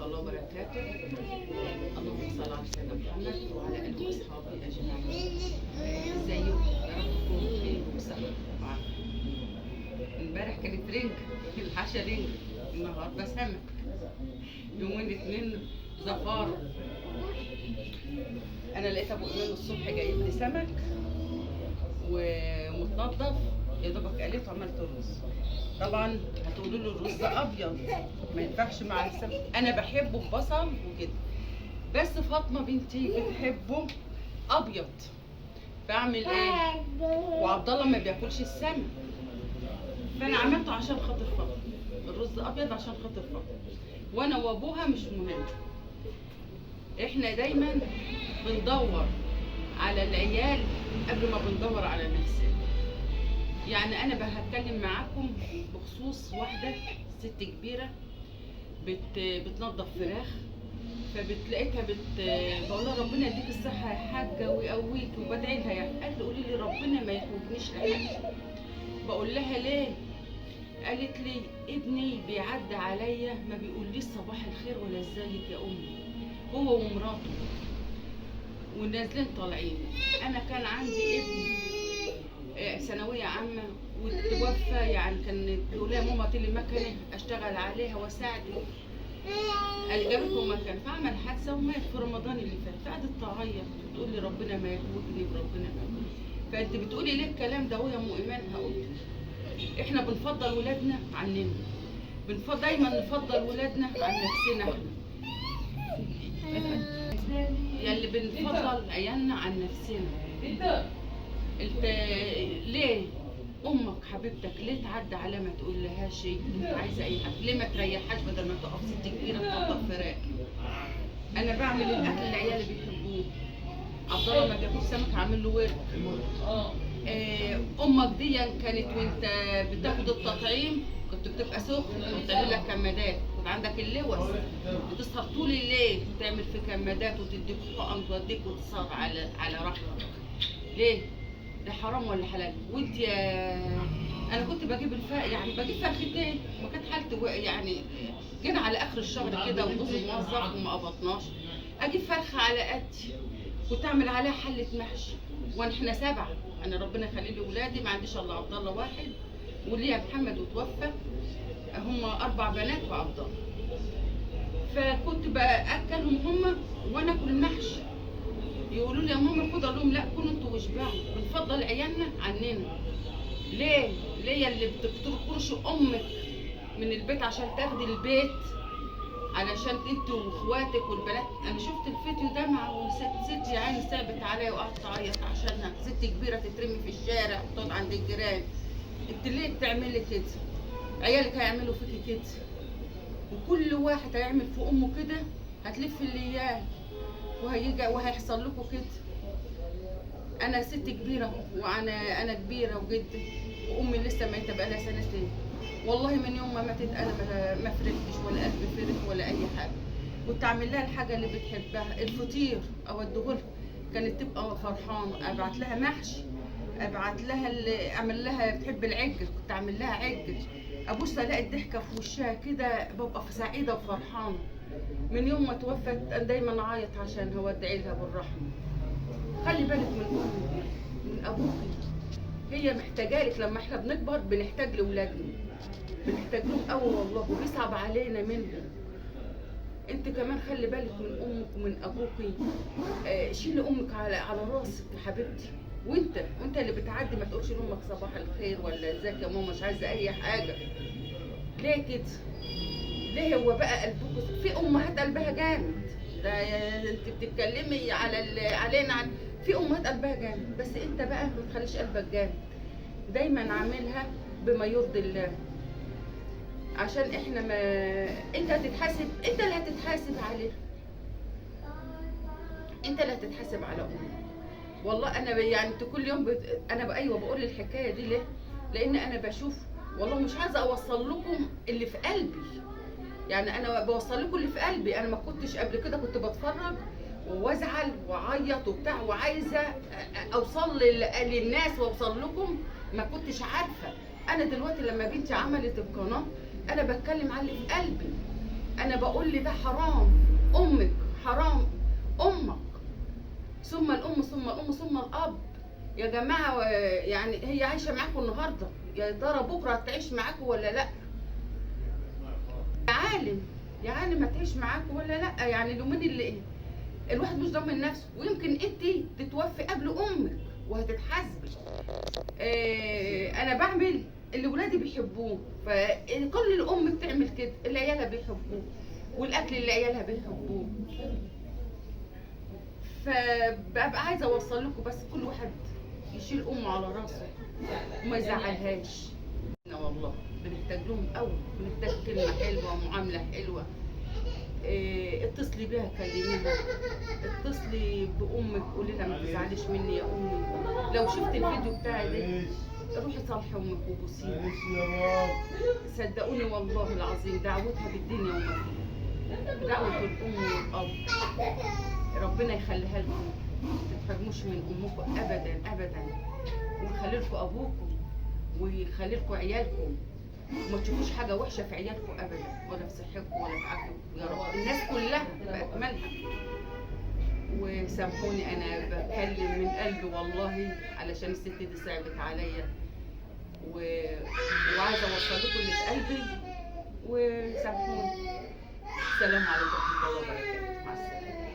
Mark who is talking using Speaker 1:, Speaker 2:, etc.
Speaker 1: ورحمة الله وبركاته. اللهم صل على سيدنا محمد وعلى آله وأصحابه أجمعين. ازيكم؟ يا رب تكونوا بخير وبصحة وعافية. امبارح كانت رنج، العشاء رنج، النهارده سمك. يومين اتنين زفارة. أنا لقيت أبو إيمان الصبح جايب لي سمك ومتنضف، يا دوبك قليت وعملت رز. طبعا هتقولوا له الرز ابيض ما ينفعش مع السمك، انا بحبه ببصل وكده، بس فاطمه بنتي بتحبه ابيض، فاعمل ايه؟ وعبد الله ما بياكلش السمك، فانا عملته عشان خاطر فاطمه، الرز ابيض عشان خاطر فاطمه، وانا وابوها مش مهم. احنا دايما بندور على العيال قبل ما بندور على نفسنا. يعني انا هتكلم معاكم بخصوص واحده ست كبيره بتنظف فراخ، فبتلاقيتها بقول لها ربنا يديك الصحه يا حاجه ويقويك، وبدعي لها يعني. قالت لي قولي لي ربنا ما يحوجنيش لحاجه. بقول لها ليه؟ قالت لي ابني بيعدي عليا ما بيقوليش صباح الخير ولا ازيك يا امي، هو ومراته ونازلين طالعين. انا كان عندي ابن ثانويه عامه وتوفى، يعني كان بيقول لها ماما تلي مكنه اشتغل عليها واساعده، قال جابته مكان، فعمل حادثه ومات في رمضان اللي فات. فقعدت تعيط وتقول لي ربنا ما يحوجني بربنا ما يحوجني. فانت بتقولي ليه الكلام ده ويا ام ايمان؟ هقول احنا بنفضل ولادنا عننا، دايما نفضل ولادنا عن نفسنا احنا، يلي بنفضل عيالنا عن نفسنا. انت ليه امك حبيبتك ليه تعدي عليها ما تقول لهاش انت عايزه اي حاجه؟ ليه ما تريحهاش بدل ما تقف ست كبيره تنظف فراخ؟ انا بعمل الاكل اللي عيالي بيحبوه. عبد الله ما بياكلش سمك هعمل له ورد. امك دي كانت وانت بتاخد التطعيم كنت بتبقى سخن وتعمل لك كمادات، كنت عندك اللوز بتسهر طول الليل تعمل في كمادات وتديك حقن توديك وتسهر على راحتك. ليه؟ ده حرام ولا حلال؟ وانت انا كنت بجيب يعني بجيب فرختين، ما كانت حالتي يعني جينا على اخر الشهر كده وجوزي موظف وما قبضناش، اجيب فرخه على قدي كنت اعمل عليها حله محشي، واحنا 7. انا ربنا يخلي لي ولادي، ما عنديش الا عبد الله واحد وليا محمد وتوفى، هم 4 بنات وعبد الله. فكنت باكلهم هم وانا اكل محشي، يقولوا لي يا ماما خد، اقول لهم لا كلوا انتوا واشبعوا، بنفضل عيالنا عننا. ليه؟ ليه اللي بتكرش امك من البيت عشان تاخدي البيت علشان انت واخواتك والبنات؟ انا شفت الفيديو ده مع ست يا عيني ثابت عليا وقعدت تعيط عشانها، ست كبيره تترمي في الشارع وتقعد عند الجيران. انت ليه بتعملي كده؟ عيالك هيعملوا فيكي كده، وكل واحد هيعمل في امه كده هتلف الايام وهيحصل لكم كده. انا ست كبيره وانا كبيره وجدي، وامي لسه ميته بقالها 2 سنين. والله من يوم ما ماتت انا ما فرحتش ولا قلبي فرح ولا اي حاجه. كنت اعمل لها الحاجه اللي بتحبها، الفطير اوديهولها كانت تبقى فرحانه، ابعت لها محشي، ابعت لها اللي اعمل لها بتحب العجل كنت اعمل لها عجل، ابص الاقي الضحكه في وشها كده ببقى سعيده وفرحانه. من يوم ما توفت انا دايما اعيط عشانها وادعي لها بالرحمه. خلي بالك من امك من ابوك، هي محتاجالك. لما احنا بنكبر بنحتاج لاولادنا، بنحتاج لهم قوي والله، وبيصعب علينا منهم. انت كمان خلي بالك من امك ومن ابوكي. شيلي امك على راسك يا حبيبتي، وانت اللي بتعدي ما تقولش لامك صباح الخير ولا ازيك يا ماما مش عايزه اي حاجه. ليه كده؟ ليه هو بقى قلبكم في امهات قلبها جامد؟ ده انت بتتكلمي علينا في امهات قلبها جامد، بس انت بقى ما تخليش قلبك جامد، دايما عاملها بما يرضي الله، عشان احنا ما انت اللي هتتحاسب عليها، انت اللي هتتحاسب على امك. والله انا يعني انت كل يوم انا ايوه بقول الحكايه دي ليه؟ لان انا بشوف والله مش عايزه اوصل لكم اللي في قلبي، يعني انا بوصل لكم اللي في قلبي. انا ما كنتش قبل كده كنت بتفرج وازعل واعيط وبتاع وعايزه اوصل للناس واوصل لكم، ما كنتش عارفه. انا دلوقتي لما بنتي عملت القناه انا بتكلم على اللي في قلبي، انا انا بقول لي ده حرام، امك حرام، امك ثم الام ثم الام ثم الاب. يا جماعه يعني هي عايشه معاكم النهارده، يا ترى بكره هتعيش معاكم ولا لا؟ يا عالم، يا عالم هتعيش معاكم ولا لا؟ يعني اليومين اللي الواحد مش ضامن نفسه، ويمكن انت تتوفي قبل امك وهتتحاسبي. انا بعمل اللي ولادي بيحبوه، فكل الام بتعمل كده، اللي عيالها بيحبوه والاكل اللي عيالها بيحبوه. فببقى عايزه اوصل لكم بس كل واحد يشيل امه على راسه وما يزعلهاش. والله بنحتاج لهم قوي، بنحتاج كلمه حلوه ومعامله حلوه. اتصلي بيها كلميها، اتصلي بامك قولي لها ما تزعليش مني يا امي. لو شفت الفيديو بتاعي ده روحي صالحي امك وبوسيها. صدقوني والله العظيم دعوتها بالدنيا وما فيها، دعوة الام والاب ربنا يخليها لكم، ما تتحرموش من امكم ابدا ابدا، ويخلي لكم ابوكم ويخلي لكم عيالكم، وما تشوفوش حاجه وحشه في عيالكم ابدا، ولا في صحتكم ولا في عافيتكم يا رب. الناس كلها باكملها. وسامحوني انا بتكلم من قلبي والله، علشان الست دي صعبت عليا وعايزه اوصل لكم اللي في قلبي، وسامحوني. السلام عليكم ورحمه الله وبركاته، مع السلامه.